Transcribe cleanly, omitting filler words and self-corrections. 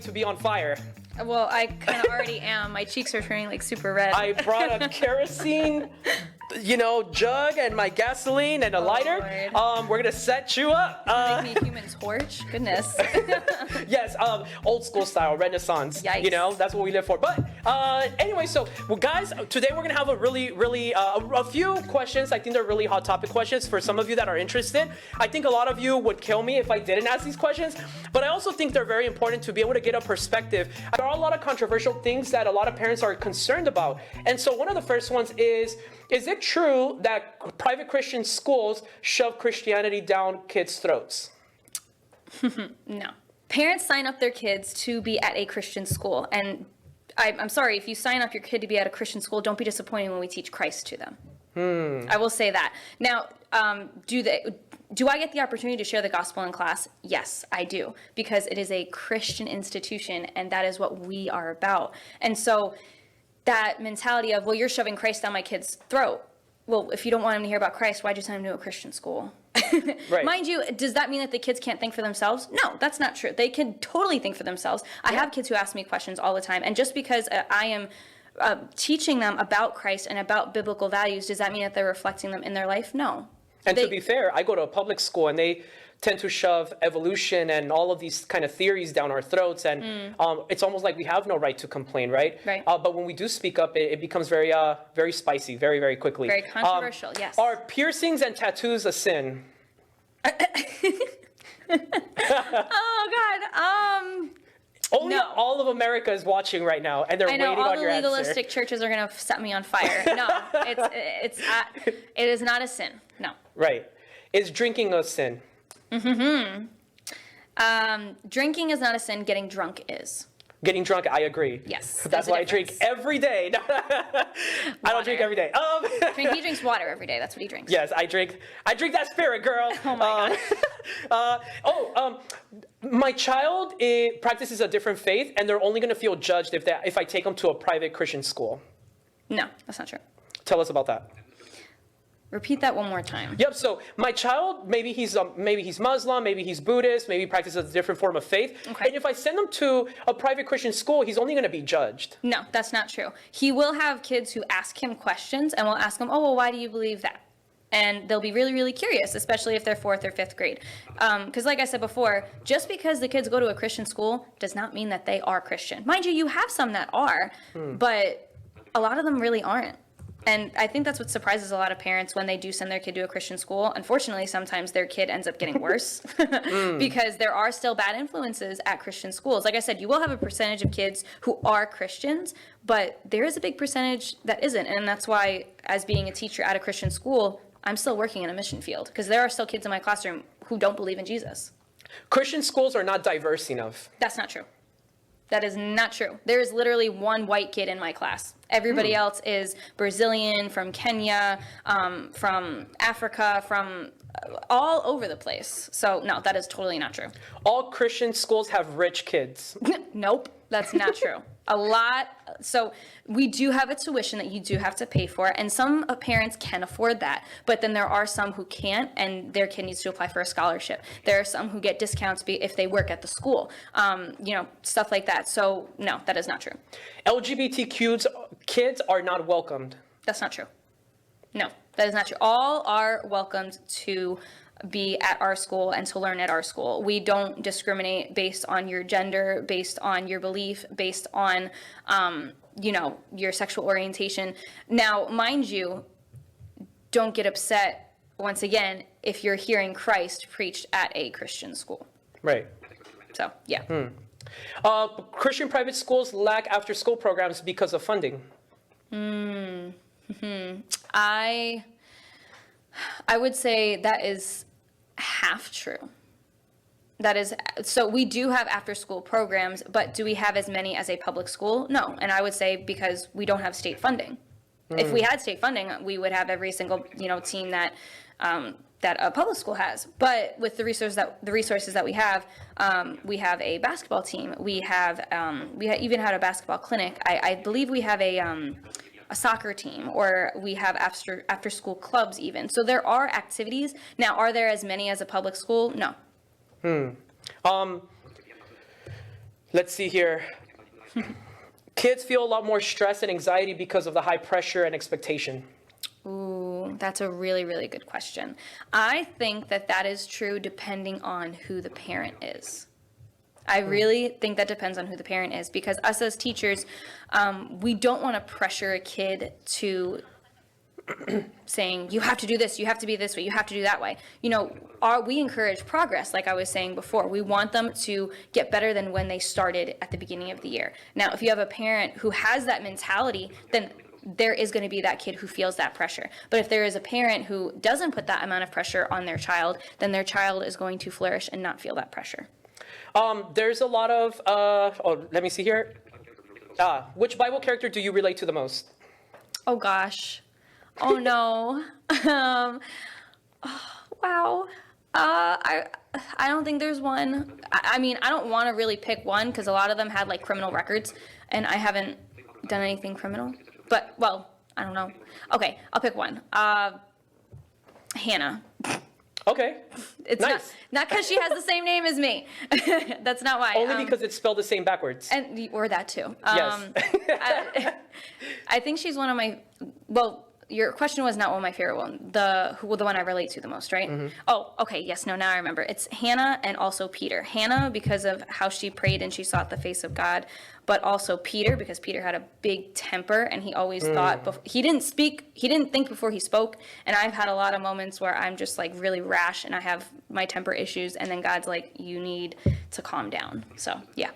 to be on fire. Well, I kind of already am. My cheeks are turning like super red. I brought a kerosene, jug and my gasoline and a lighter. Lord. We're gonna set you up. Make me a human torch? Goodness. Yes, old school style, Renaissance. Yikes. That's what we live for. But anyway, so guys, today we're gonna have a really a few questions. I think they're really hot topic questions for some of you that are interested. I think a lot of you would kill me if I didn't ask these questions, but I also think they're very important to be able to get a perspective. There are a lot of controversial things that a lot of parents are concerned about, and so one of the first ones is it true that private Christian schools shove Christianity down kids' throats? No. Parents sign up their kids to be at a Christian school, and I'm sorry, if you sign up your kid to be at a Christian school, don't be disappointed when we teach Christ to them. I will say that. Now, do I get the opportunity to share the gospel in class? Yes, I do, because it is a Christian institution, and that is what we are about. And so that mentality of, well, you're shoving Christ down my kid's throat. Well, if you don't want him to hear about Christ, why'd you send him to a Christian school? Right. Mind you, does that mean that the kids can't think for themselves? No, that's not true. They can totally think for themselves. I have kids who ask me questions all the time, and just because I am teaching them about Christ and about biblical values, does that mean that they're reflecting them in their life? No. And to be fair, I go to a public school, and they tend to shove evolution and all of these kind of theories down our throats, and it's almost like we have no right to complain, right? Right. But when we do speak up, it becomes very spicy, very, very quickly. Very controversial, yes. Are piercings and tattoos a sin? Oh, God. Only No. all of America is watching right now, and they're waiting on your answer. I know all the legalistic churches are going to set me on fire. No, it is not a sin. No. Right. Is drinking a sin? Drinking is not a sin. Getting drunk is. Getting drunk, I agree. Yes. That's why I drink every day. I don't drink every day. He drinks water every day. That's what he drinks. Yes, I drink that spirit, girl. Oh my God. My child practices a different faith, and they're only going to feel judged if I take them to a private Christian school. No, that's not true. Tell us about that. Repeat that one more time. Yep. So my child, maybe he's Muslim, maybe he's Buddhist, maybe he practices a different form of faith. Okay. And if I send him to a private Christian school, he's only going to be judged. No, that's not true. He will have kids who ask him questions, and we'll ask him, oh, well, why do you believe that? And they'll be really, really curious, especially if they're 4th or 5th grade. Because like I said before, just because the kids go to a Christian school does not mean that they are Christian. Mind you, you have some that are, but a lot of them really aren't. And I think that's what surprises a lot of parents when they do send their kid to a Christian school. Unfortunately, sometimes their kid ends up getting worse because there are still bad influences at Christian schools. Like I said, you will have a percentage of kids who are Christians, but there is a big percentage that isn't. And that's why, as being a teacher at a Christian school, I'm still working in a mission field because there are still kids in my classroom who don't believe in Jesus. Christian schools are not diverse enough. That's not true. That is not true. There is literally one white kid in my class. Everybody else is Brazilian, from Kenya, from Africa, from all over the place. So no, that is totally not true. All Christian schools have rich kids. Nope, that's not true. So we do have a tuition that you do have to pay for, and some parents can afford that, but then there are some who can't, and their kid needs to apply for a scholarship. There are some who get discounts if they work at the school, stuff like that. So no, that is not true. LGBTQ kids are not welcomed. That's not true. No, that is not true. All are welcomed to be at our school and to learn at our school. We don't discriminate based on your gender, based on your belief, based on, your sexual orientation. Now, mind you, don't get upset, once again, if you're hearing Christ preached at a Christian school. Right. So, yeah. Christian private schools lack after-school programs because of funding. I would say that is half true. So we do have after-school programs, but do we have as many as a public school? No. And I would say because we don't have state funding. If we had state funding, we would have every single team that a public school has. But with the resources that we have a basketball team. We even had a basketball clinic. I believe we have a soccer team, or we have after school clubs even. So there are activities. Now, are there as many as a public school? No. Let's see here. Kids feel a lot more stress and anxiety because of the high pressure and expectation. Ooh, that's a really, really good question. I think that is true depending on who the parent is. I really think that depends on who the parent is, because us as teachers, we don't want to pressure a kid to saying, you have to do this, you have to be this way, you have to do that way. We encourage progress, like I was saying before. We want them to get better than when they started at the beginning of the year. Now, if you have a parent who has that mentality, then there is going to be that kid who feels that pressure. But if there is a parent who doesn't put that amount of pressure on their child, then their child is going to flourish and not feel that pressure. There's a lot of, let me see here. Which Bible character do you relate to the most? Oh, gosh. Oh, no. Wow. I don't think there's one. I mean, I don't want to really pick one because a lot of them had like criminal records, and I haven't done anything criminal. But, well, I don't know. Okay, I'll pick one. Hannah. Okay. It's nice. Not because she has the same name as me. That's not why. Only because it's spelled the same backwards. Or that too. Yes. I think she's one of my. Well, your question was not one of my favorite one. The one I relate to the most, right? Mm-hmm. Oh, okay. Yes. No. Now I remember. It's Hannah and also Peter. Hannah because of how she prayed and she sought the face of God, but also Peter because Peter had a big temper and he always thought he didn't speak. He didn't think before he spoke. And I've had a lot of moments where I'm just like really rash and I have my temper issues, and then God's like, you need to calm down. So yeah.